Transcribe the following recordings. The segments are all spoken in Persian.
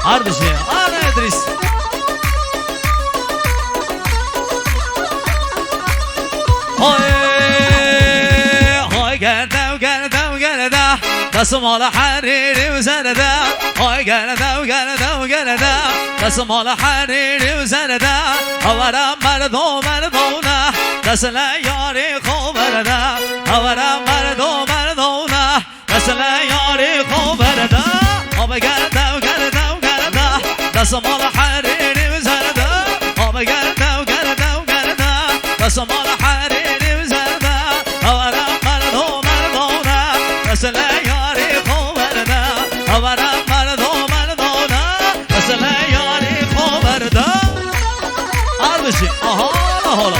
هر بشه آره ادریس های گردم گردم گردم دستم حال حریری و زرده های گردم گردم گردم دستم حال حریری و زرده آورم مردم مردونه دست لیاری خوب برده آورم مردم مردونه دست لیاری خوب برده آب گردم گردم گردم دستم حال حریری و زرده آب گردم گردم گردم دستم حال حریری و زرده آورم مردم مردونه دست لیاری خوب برده آورم مردم مردونه دست لیاری خوب برده هر بشی آها حالا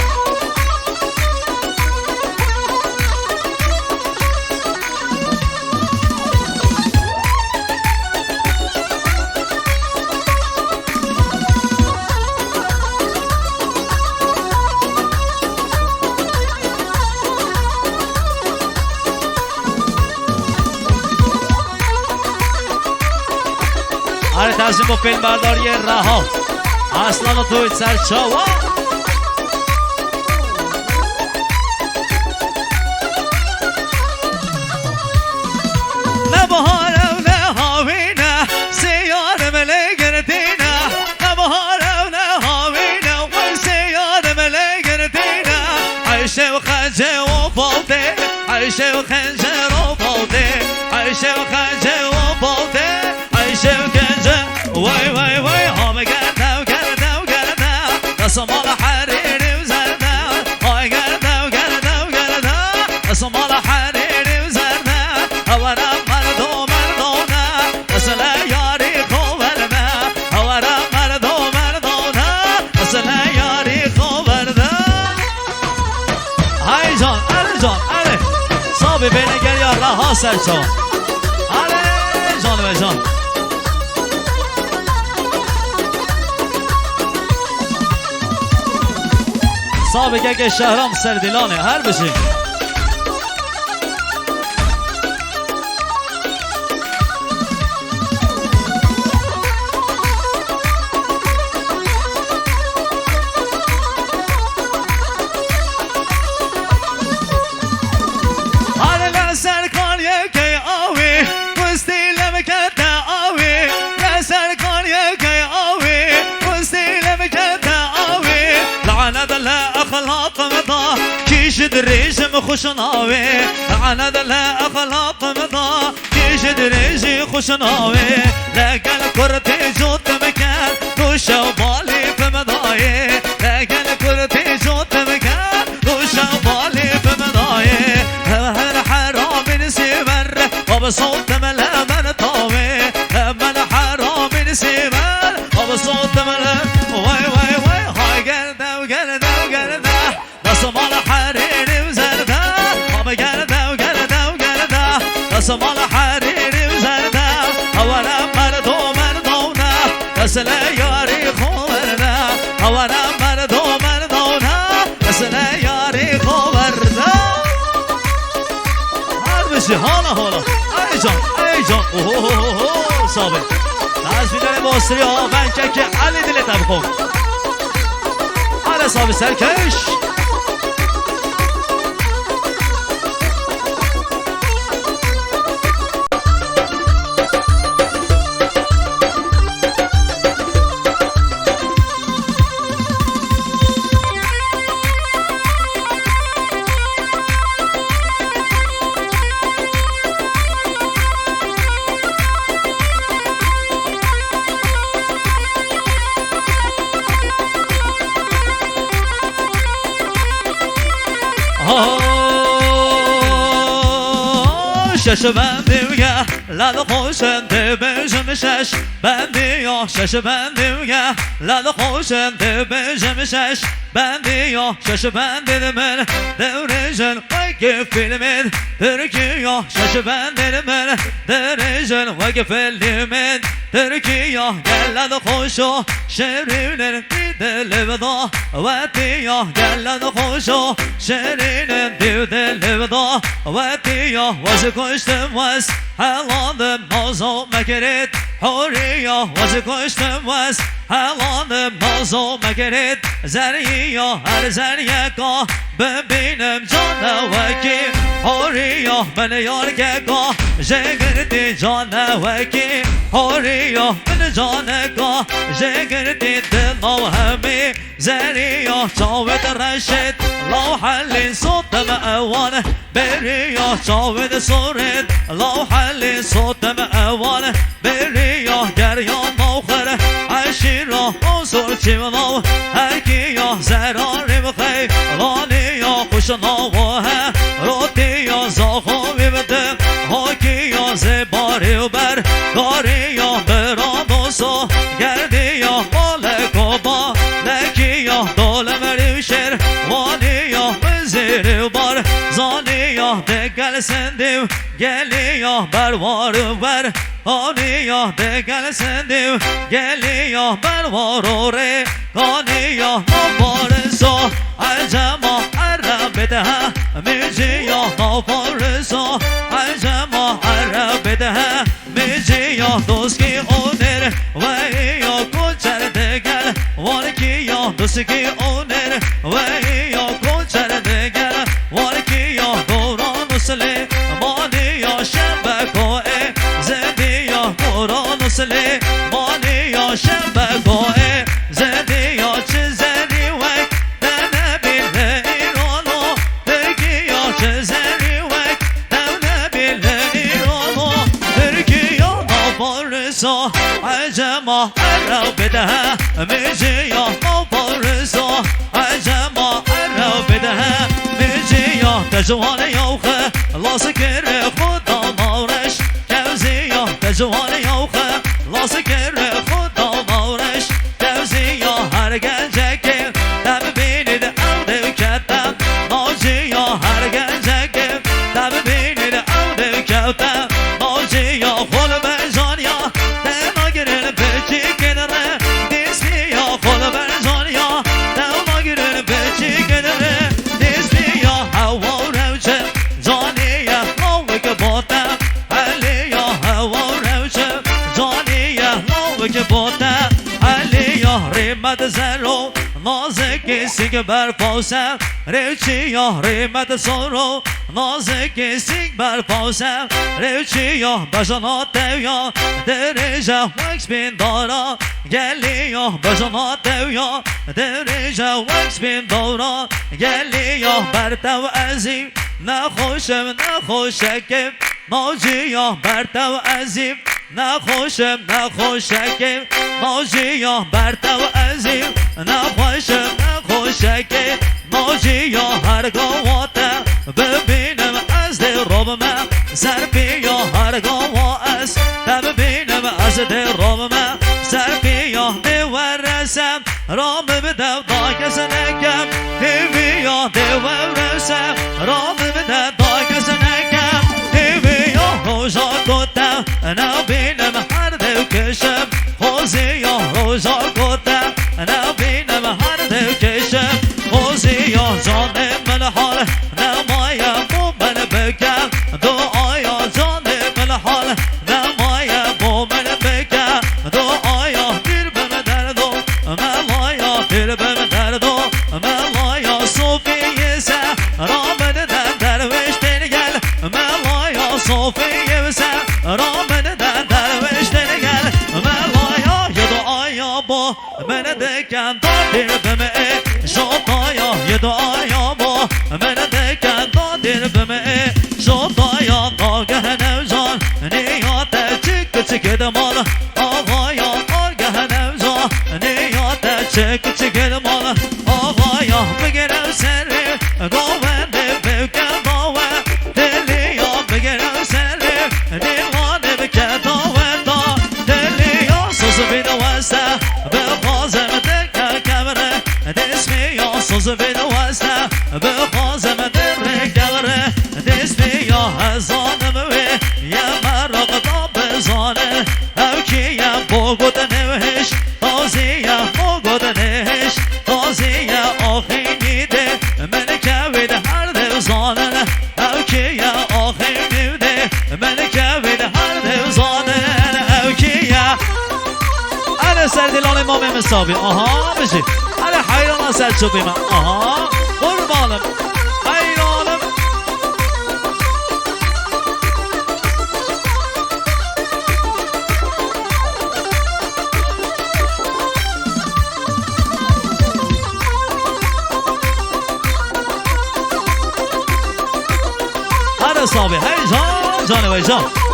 آره تصمیم با فیلم برداری رها اصلا توی سرچاوا نه بهارم نه هاوینه سیار ملگردینه نه بهارم نه هاوینه و سیار ملگردینه عیشه و خنجه و باده عیشه و خنجه و باده عیشه و خنجه و باده عیشه و خنجه وای وای وای هم گردم گردم گردم دستم مال حریری و زرده های گردم گردم گردم دستم مال حریری و زرده آورم مردم مردونه دست لیاری خوب برده آورم مردم مردونه دست لیاری خوب برده های جان اره جان اره صابی بینگر یا رها سرچان اره جان و جان صابی که شهرام سردیلانه هر بشیم هر لسر کن یکی آوی مستی لمکت آوی لسر کن یکی آوی مستی لمکت آوی لعنت الله اخلاق مضا کیش دریجم خوشناوی لعنت الله اخلاق مضا کیش دریجی خوشناوی لگل کرتی جوت مکن دوش و بالی فمدایی لگل کرتی جوت مکن دوش و بالی فمدایی هر حرام نسیبر و بصوت ملا من طاوی من حرام نسیبر و بصوت ملا وای وای وای های گردم گردم گردم دستم مال حریری و زرده آب گردم گردم گردم دستم مال حریری و زرده آورم مردم مردونه دست لیاری خوب برده آورم مردم مردونه دست لیاری خوب برده هر بشی حالا حالا ای جان ای جان اوه صابه تصویر باستری ها بنکه که علی دلت بخون حالا صابه سرکش شش بندیم لال خوشنده بجم شش بندی یا شش بندیم لال خوشنده بجم شش بندی یا شش بندی من درجن وگه فیلمین ترکیه شش بندی من درجن وگه فیلمین ترکیه گلد خوشو شیرینن دل بدا و تیا گلد خوشو شیرینن دل بدا و تیا واز کشتم واز حلادم نازو مکرد حوریا وز کشتم وز حلانم نازو مگرید زریا هر زریگا ببینم جانوکی حوریا من یارگا جگردی جانوکی حوریا من جانگا جگردی دلو همی زریا چاود رشد لو حلی صوتم اوان بریا چاود سورد لو حلی صوتم اوان بریا گریان موخر عشیرا حضور چیمنو هرگیا زراری بخی لانیا خوشنا وها روتیا زاخوی بده هاکیا زباری و بر کاریا برادوسو گردیا مالکو با لکیا دولم ریوشر وانیا بزیر و بار زانیا دگل سندیو گلیا بروارو بر آنیا دگل سندیو گلیا بروارو ره کانیا نبارزو عجما عربده میجیا نبارزو عجما عربده میجیا دوسکی اونر و یا کوچر دگل وارکیا دوسکی اونر و یا کوچر دگل وارکیا دوران وصله مانیا شبکوه زدیا دوران وصله مانیا شبکوه زدیا چزنی وک دنبیل ایرانو درگیا چزنی وک دنبیل ایرانو درگیا نبارزا عجما عربده میجیا نبارزا عجما عربده میجیا تجوان یوخه لاسکر خدا مورش کوزیا تجوان یوخه لاسکر خدا مورش کوزیا هر گنجکه دم بینید اودو کتم ناجیا هر گنجکه دم بینید اودو کتم ناجیا خول بجانیا دم گرن بچی کنره دیسمیا خول بجانیا دم گرن بچی کنره دیسمیا هوا روچه جانیا نوک بودم علیا هوا روچه جانیا نوک بودم علیا ریمت زرو نازکی سیگ بر پاسم ریچیا ریمت سرو نازکی سیگ بر پاسم ریچیا بجانات دویا درجه وکس بین دارا گلیا بجانات دویا درجه وکس بین دارا گلیا برتو عزیب نخوشم نخوشکم ناجیا برتو عزیب نخوشم نخوشکم ناجیا برتو عزیب نخوشم نخوشکم ناجیا هرگاواته ببینم از دل رومم سر بیا هرگاوا است ببینم از دل رومم سر بیا دیورسم رام بدم داگز نکم بیا دیورسم رام بدم داگز نکم بیا روزا کتم نبینم هر دو کشم خوزیا روزا کتم نبینم هر دو کشم خوزیا جان من حال نمایم بو من بگم دعایا جان من حال نمایم بو من بگم دعایا دیر بم دردو ملایا دیر بم دردو ملایا صوفی سه رامن درویش دنگل ملایا صوفی سه رامن درویش دنگل ملایا یه دعایا با من دکن دیر بم شطایا یه دعایا با من دکن دیر بم شطایا ناگه نوزان نیات چک چک دمال آقایا ناگه نوزان نیات چک چک دمال آقایا بگرم سری گوونده بکن باوه دلیا بگرم سری دیوانه بکن داونده دلیا سوز بیدوسته بخوازم دکن کمره دسمیا سوز بیدوسته بخوازم در کمره دسمیا هزانم وی یه مرق دا بزانه او کیم بگود نوهش تازیه بگود نهش تازیه آخینی ده من کوید هر دوزانه او کیم آخینی ده من کوید هر دوزانه او کیم هلا سر دلان امام مساوی آها بشی هلا حیران سر چوبی من آها قربانم حیرانم هلا صابي هی جان جان وی جان